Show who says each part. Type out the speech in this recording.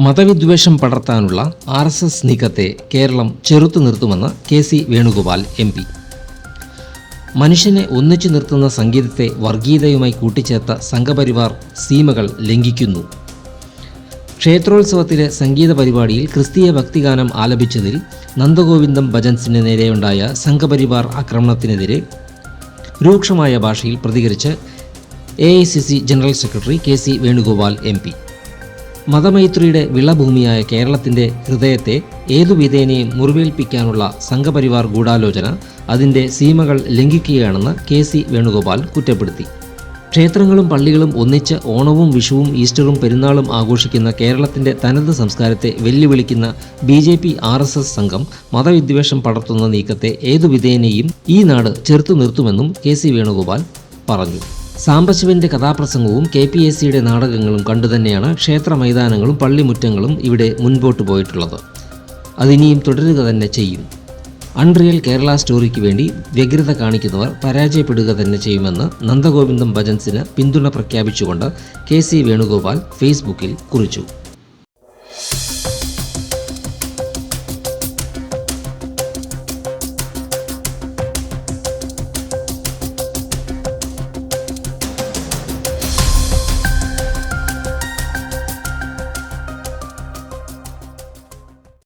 Speaker 1: മതവിദ്വേഷം പടർത്താനുള്ള RSS നീക്കത്തെ കേരളം ചെറുത്തു നിർത്തുമെന്ന് KC Venugopal MP. മനുഷ്യനെ ഒന്നിച്ചു നിർത്തുന്ന സംഗീതത്തെ വർഗീയതയുമായി കൂട്ടിച്ചേർത്ത സംഘപരിവാർ സീമകൾ ലംഘിക്കുന്നു. ക്ഷേത്രോത്സവത്തിലെ സംഗീത പരിപാടിയിൽ ക്രിസ്തീയ ഭക്തിഗാനം ആലപിച്ചതിൽ നന്ദഗോവിന്ദം ഭജൻസിന് നേരെയുണ്ടായ സംഘപരിവാർ ആക്രമണത്തിനെതിരെ രൂക്ഷമായ ഭാഷയിൽ പ്രതികരിച്ച് AICC general secretary KC Venugopal MP. മതമൈത്രിയുടെ വിളഭൂമിയായ കേരളത്തിൻ്റെ ഹൃദയത്തെ ഏതു വിധേനയും മുറിവേൽപ്പിക്കാനുള്ള സംഘപരിവാർ ഗൂഢാലോചന അതിൻ്റെ സീമകൾ ലംഘിക്കുകയാണെന്ന് KC വേണുഗോപാൽ കുറ്റപ്പെടുത്തി. ക്ഷേത്രങ്ങളും പള്ളികളും ഒന്നിച്ച് ഓണവും വിഷുവും ഈസ്റ്ററും പെരുന്നാളും ആഘോഷിക്കുന്ന കേരളത്തിൻ്റെ തനത് സംസ്കാരത്തെ വെല്ലുവിളിക്കുന്ന BJP RSS സംഘം മതവിദ്വേഷം പടർത്തുന്ന നീക്കത്തെ ഏതു വിധേനയും ഈ നാട് ചെറുത്തു നിർത്തുമെന്നും KC വേണുഗോപാൽ പറഞ്ഞു. സാംബശിവന്റെ കഥാപ്രസംഗവും KPACയുടെ നാടകങ്ങളും കണ്ടുതന്നെയാണ് ക്ഷേത്ര മൈതാനങ്ങളും പള്ളിമുറ്റങ്ങളും ഇവിടെ മുൻപോട്ട് പോയിട്ടുള്ളത്. അതിനിയും തുടരുക തന്നെ ചെയ്യും. അൺറിയൽ കേരള സ്റ്റോറിക്ക് വേണ്ടി വ്യഗ്രത കാണിക്കുന്നവർ പരാജയപ്പെടുക തന്നെ ചെയ്യുമെന്ന് നന്ദഗോവിന്ദം ഭജൻസിന് പിന്തുണ പ്രഖ്യാപിച്ചുകൊണ്ട് KC വേണുഗോപാൽ ഫേസ്ബുക്കിൽ കുറിച്ചു.